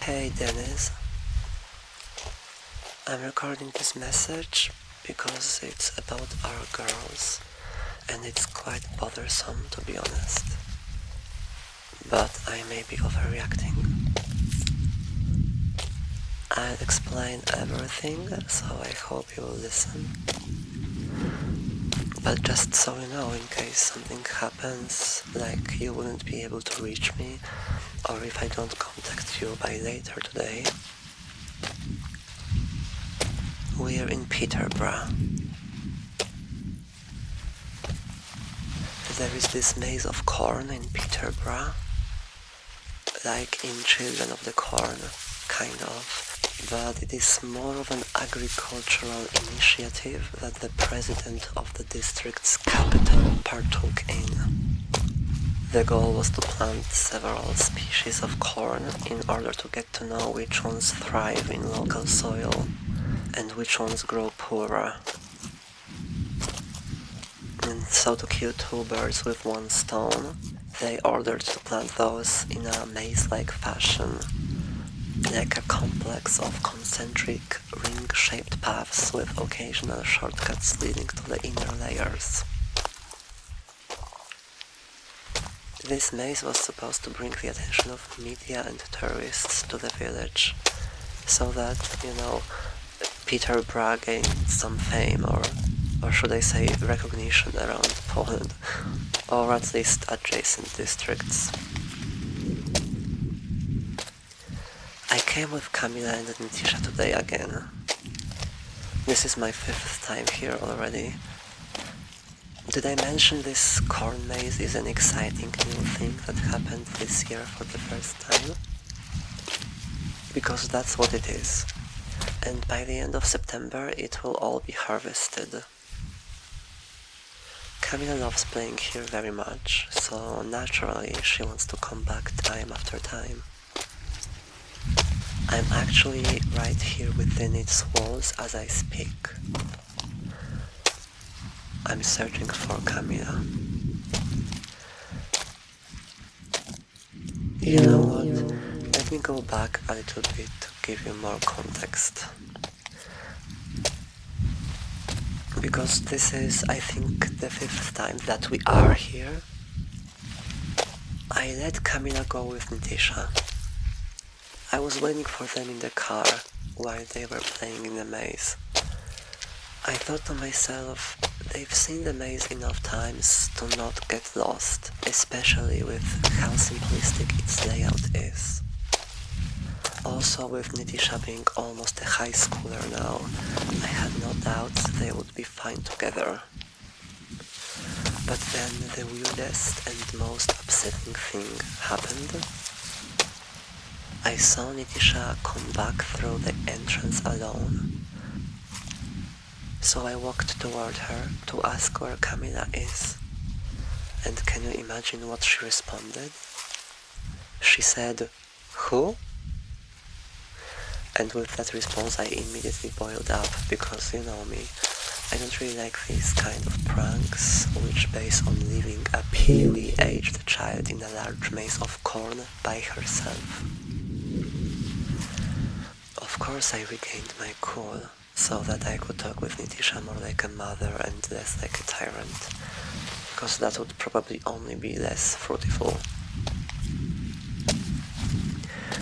Hey Deniz, I'm recording this message because it's about our girls and it's quite bothersome, to be honest. But I may be overreacting. I'll explain everything, so I hope you will listen. But just so you know, in case something happens, like you wouldn't be able to reach me, or if I don't contact you by later today, we're in Peterborough. There is this maze of corn in Peterborough, like in Children of the Corn, kind of, but it is more of an agricultural initiative that the president of the district's capital partook in. The goal was to plant several species of corn in order to get to know which ones thrive in local soil and which ones grow poorer. And so to kill two birds with one stone, they ordered to plant those in a maze-like fashion, like a complex of concentric ring-shaped paths with occasional shortcuts leading to the inner layers. This maze was supposed to bring the attention of media and tourists to the village, so that, Peterborough gained some fame, or should I say recognition around Poland, or at least adjacent districts. I came with Kamila and Nitisha today again. This is my 5th time here already. Did I mention this corn maze is an exciting new thing that happened this year for the first time? Because that's what it is. And by the end of September it will all be harvested. Kamila loves playing here very much, so naturally she wants to come back time after time. I'm actually right here within its walls as I speak. I'm searching for Kamila. You know what? Let me go back a little bit to give you more context. Because this is, I think, the 5th time that we are here. I let Kamila go with Nitisha. I was waiting for them in the car while they were playing in the maze. I thought to myself, they've seen the maze enough times to not get lost, especially with how simplistic its layout is. Also, with Nitisha being almost a high schooler now, I had no doubts they would be fine together. But then the weirdest and most upsetting thing happened. I saw Nitisha come back through the entrance alone. So I walked toward her to ask where Kamila is. And can you imagine what she responded? She said, "Who?" And with that response I immediately boiled up, because you know me, I don't really like these kind of pranks which base on leaving a peewee-aged child in a large maze of corn by herself. Of course I regained my cool, so that I could talk with Nitisha more like a mother and less like a tyrant, because that would probably only be less fruitful.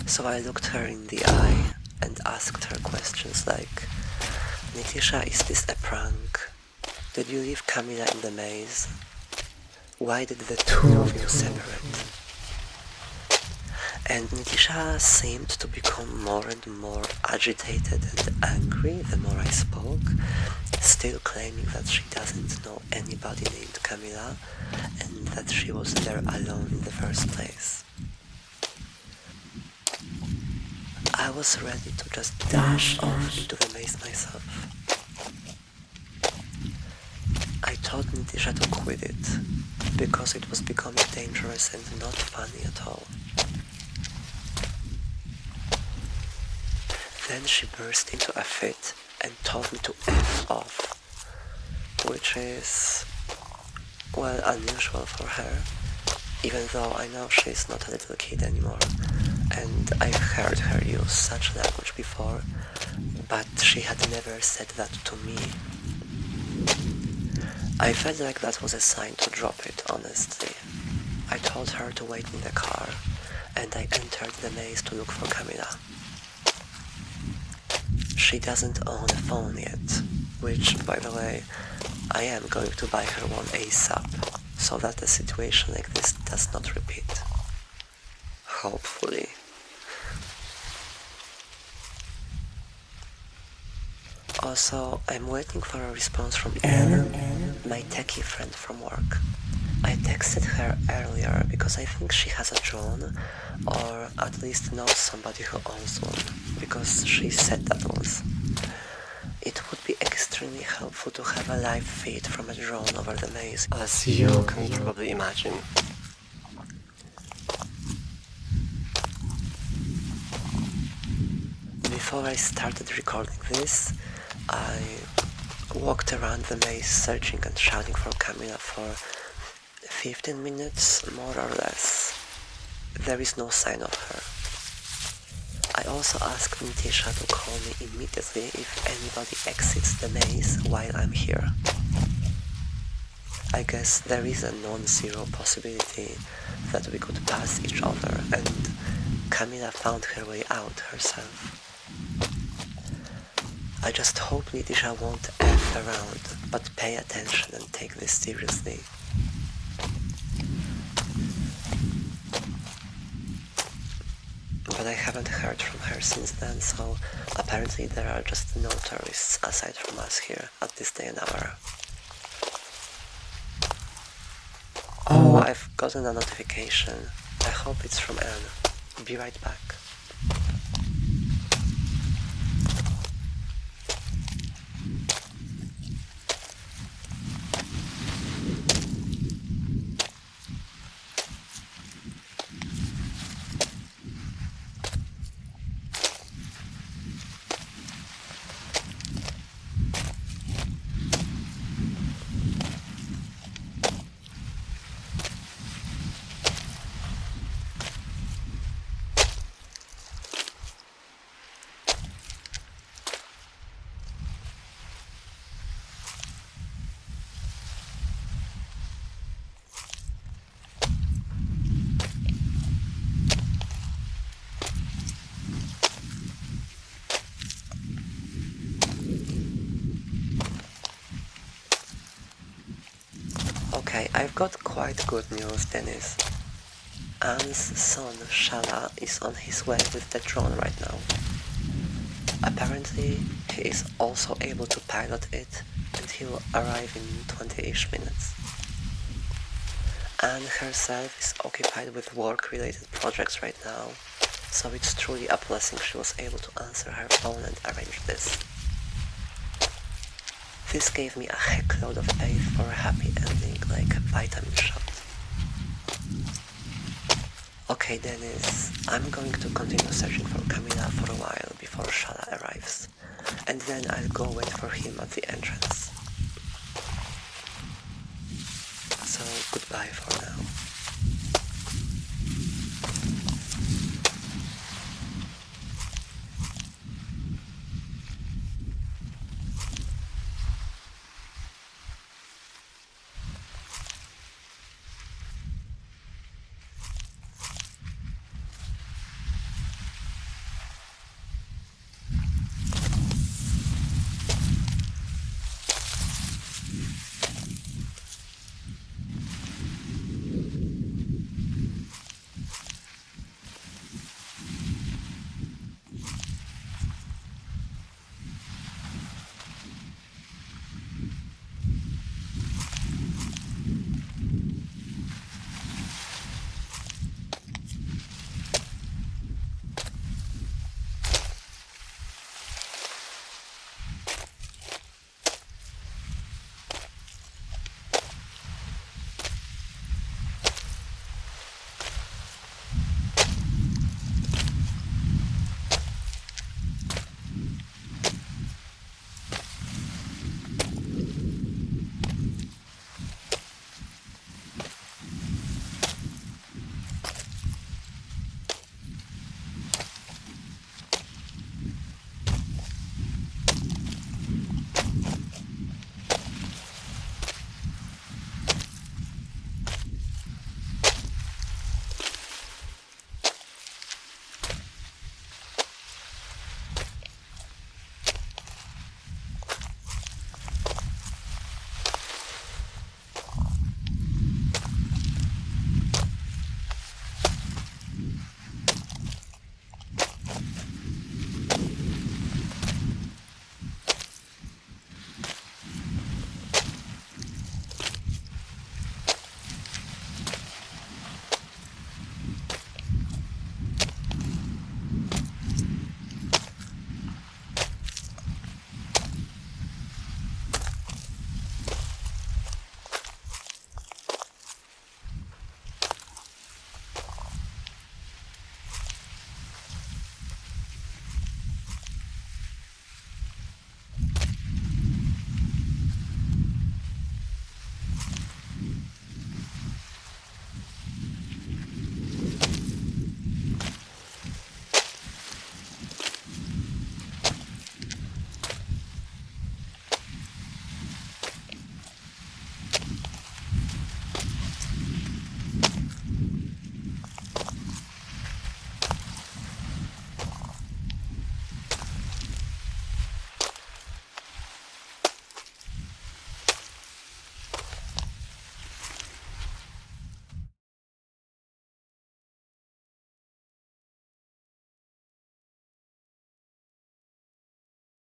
So I looked her in the eye and asked her questions like, "Nitisha, is this a prank? Did you leave Kamila in the maze? Why did the two of you separate?" And Nitisha seemed to become more and more agitated and angry the more I spoke, still claiming that she doesn't know anybody named Kamila and that she was there alone in the first place. I was ready to just dash off into the maze myself. I told Nitisha to quit it, because it was becoming dangerous and not funny at all. Then she burst into a fit and told me to F off, which is, well, unusual for her, even though I know she's not a little kid anymore, and I've heard her use such language before, but she had never said that to me. I felt like that was a sign to drop it, honestly. I told her to wait in the car, and I entered the maze to look for Camila. She doesn't own a phone yet, which, by the way, I am going to buy her one ASAP, so that a situation like this does not repeat. Hopefully. Also, I'm waiting for a response from Anne, my techie friend from work. I texted her earlier because I think she has a drone, or at least knows somebody who owns one, because she said that once. It would be extremely helpful to have a live feed from a drone over the maze, as you can probably imagine. Before I started recording this, I walked around the maze searching and shouting for Camila for 15 minutes, more or less. There is no sign of her. I also asked Nitisha to call me immediately if anybody exits the maze while I'm here. I guess there is a non-zero possibility that we could pass each other and Camila found her way out herself. I just hope Nitisha won't F around, but pay attention and take this seriously. But I haven't heard from her since then, so apparently there are just no tourists aside from us here at this day and hour. Oh, I've gotten a notification. I hope it's from Anne. Be right back. Okay, I've got quite good news, Deniz. Anne's son, Shala, is on his way with the drone right now. Apparently, he is also able to pilot it, and he will arrive in 20-ish minutes. Anne herself is occupied with work-related projects right now, so it's truly a blessing she was able to answer her phone and arrange this. This gave me a heckload of faith for a happy ending, like a vitamin shot. Okay, Deniz, I'm going to continue searching for Camila for a while before Shala arrives, and then I'll go wait for him at the entrance. So, goodbye for now.